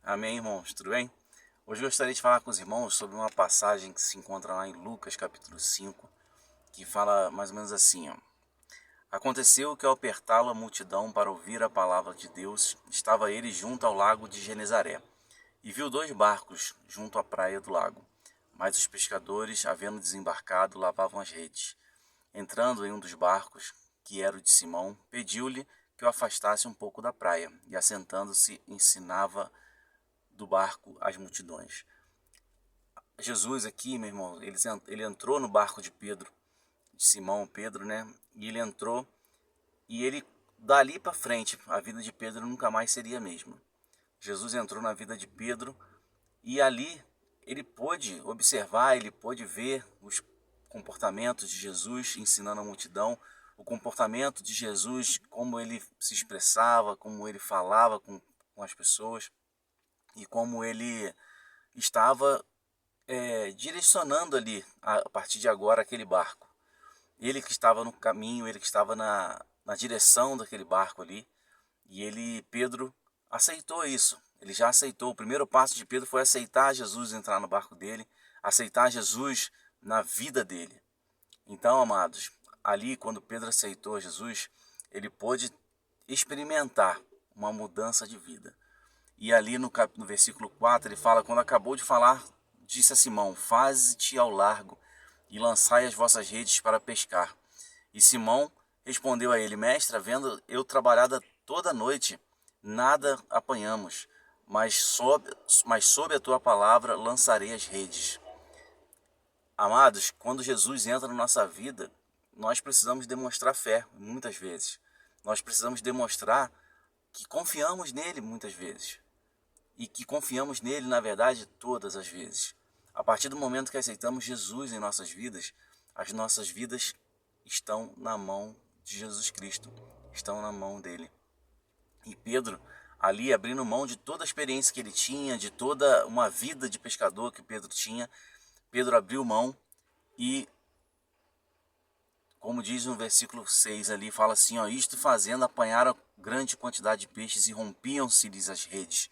Amém, irmãos, tudo bem? Hoje eu gostaria de falar com os irmãos sobre uma passagem que se encontra lá em Lucas capítulo 5, que fala mais ou menos assim, ó. Aconteceu que ao apertá-lo a multidão para ouvir a palavra de Deus, estava ele junto ao lago de Genezaré, e viu dois barcos junto à praia do lago. Mas os pescadores, havendo desembarcado, lavavam as redes. Entrando em um dos barcos, que era o de Simão, pediu-lhe que o afastasse um pouco da praia, e assentando-se ensinava do barco às multidões. Jesus aqui, meu irmão, ele entrou no barco de Pedro, de Simão Pedro, né? E ele entrou e ele, dali para frente, a vida de Pedro nunca mais seria a mesma. Jesus entrou na vida de Pedro e ali ele pôde observar, ele pôde ver os comportamentos de Jesus ensinando a multidão, o comportamento de Jesus, como ele se expressava, como ele falava com as pessoas e como ele estava direcionando ali, a partir de agora, aquele barco. Ele que estava no caminho, ele que estava na direção daquele barco ali, e Pedro, aceitou isso. Ele já aceitou. O primeiro passo de Pedro foi aceitar Jesus entrar no barco dele, aceitar Jesus na vida dele. Então, amados, ali quando Pedro aceitou Jesus, ele pôde experimentar uma mudança de vida. E ali no versículo 4 ele fala, quando acabou de falar, disse a Simão, faze-te ao largo e lançai as vossas redes para pescar. E Simão respondeu a ele, mestre, havendo eu trabalhado toda a noite, nada apanhamos, mas sob a tua palavra lançarei as redes. Amados, quando Jesus entra na nossa vida, nós precisamos demonstrar fé, muitas vezes. Nós precisamos demonstrar que confiamos nele muitas vezes. E que confiamos nele, na verdade, todas as vezes. A partir do momento que aceitamos Jesus em nossas vidas, as nossas vidas estão na mão de Jesus Cristo, estão na mão dele. E Pedro, ali abrindo mão de toda a experiência que ele tinha, de toda uma vida de pescador que Pedro tinha, Pedro abriu mão e, como diz no versículo 6 ali, fala assim, ó, isto fazendo, apanharam grande quantidade de peixes e rompiam-se-lhes as redes.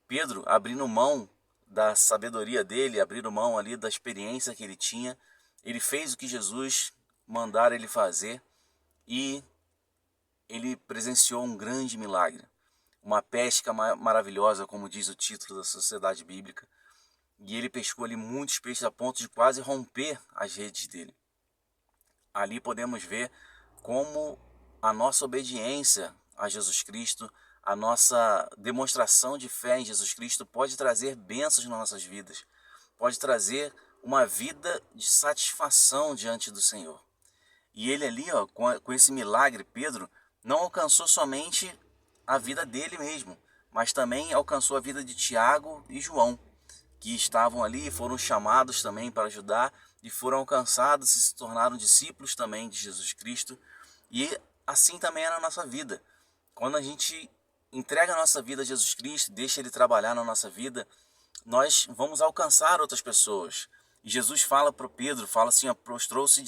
Pedro, abrindo mão da sabedoria dele, abrindo mão ali da experiência que ele tinha, ele fez o que Jesus mandara ele fazer e ele presenciou um grande milagre. Uma pesca maravilhosa, como diz o título da Sociedade Bíblica. E ele pescou ali muitos peixes a ponto de quase romper as redes dele. Ali podemos ver como a nossa obediência a Jesus Cristo, a nossa demonstração de fé em Jesus Cristo pode trazer bênçãos nas nossas vidas, pode trazer uma vida de satisfação diante do Senhor. E ele ali, ó, com esse milagre, Pedro, não alcançou somente a vida dele mesmo, mas também alcançou a vida de Tiago e João, que estavam ali e foram chamados também para ajudar e foram alcançados e se tornaram discípulos também de Jesus Cristo. E assim também é na nossa vida. Quando a gente entrega a nossa vida a Jesus Cristo, deixa Ele trabalhar na nossa vida, nós vamos alcançar outras pessoas. E Jesus fala para Pedro, fala assim, prostrou-se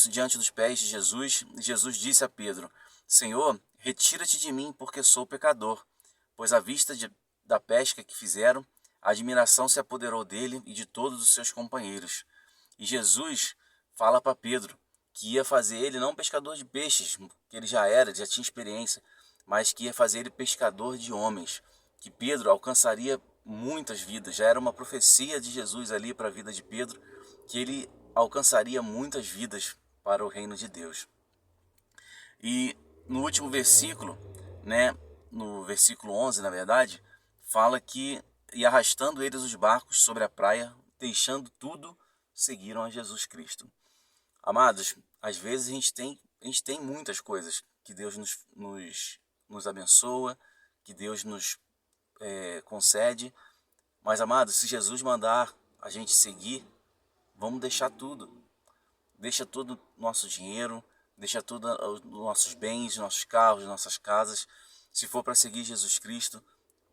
diante dos pés de Jesus, e Jesus disse a Pedro, Senhor, retira-te de mim, porque sou pecador. Pois à vista da pesca que fizeram, a admiração se apoderou dele e de todos os seus companheiros. E Jesus fala para Pedro que ia fazer ele não pescador de peixes, que ele já tinha experiência, mas que ia fazer ele pescador de homens, que Pedro alcançaria muitas vidas. Já era uma profecia de Jesus ali para a vida de Pedro, que ele alcançaria muitas vidas para o reino de Deus. E no último versículo, né, no versículo 11, na verdade, fala que, e arrastando eles os barcos sobre a praia, deixando tudo, seguiram a Jesus Cristo. Amados, às vezes a gente tem muitas coisas que Deus nos abençoa, que Deus nos concede, mas, amados, se Jesus mandar a gente seguir, vamos deixar tudo. Deixa todo o nosso dinheiro, deixa todos os nossos bens, nossos carros, nossas casas. Se for para seguir Jesus Cristo,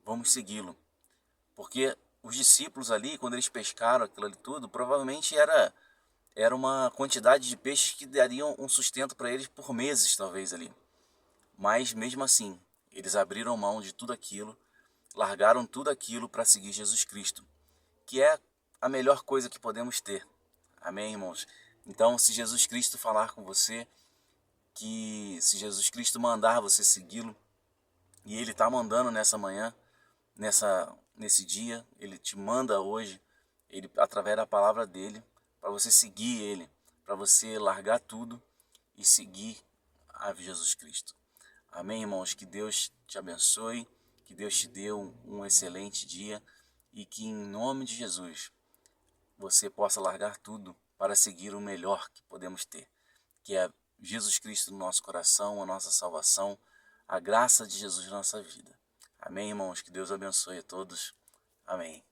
vamos segui-lo. Porque os discípulos ali, quando eles pescaram aquilo ali tudo, provavelmente era uma quantidade de peixes que dariam um sustento para eles por meses, talvez ali. Mas mesmo assim, eles abriram mão de tudo aquilo, largaram tudo aquilo para seguir Jesus Cristo, que é a melhor coisa que podemos ter. Amém, irmãos? Então, se Jesus Cristo falar com você, que se Jesus Cristo mandar você segui-lo, e Ele está mandando nessa manhã, nesse dia, Ele te manda hoje, Ele através da palavra dele, para você seguir Ele, para você largar tudo e seguir a Jesus Cristo. Amém, irmãos? Que Deus te abençoe, que Deus te dê um excelente dia e que em nome de Jesus você possa largar tudo para seguir o melhor que podemos ter, que é Jesus Cristo no nosso coração, a nossa salvação, a graça de Jesus na nossa vida. Amém, irmãos? Que Deus abençoe a todos. Amém.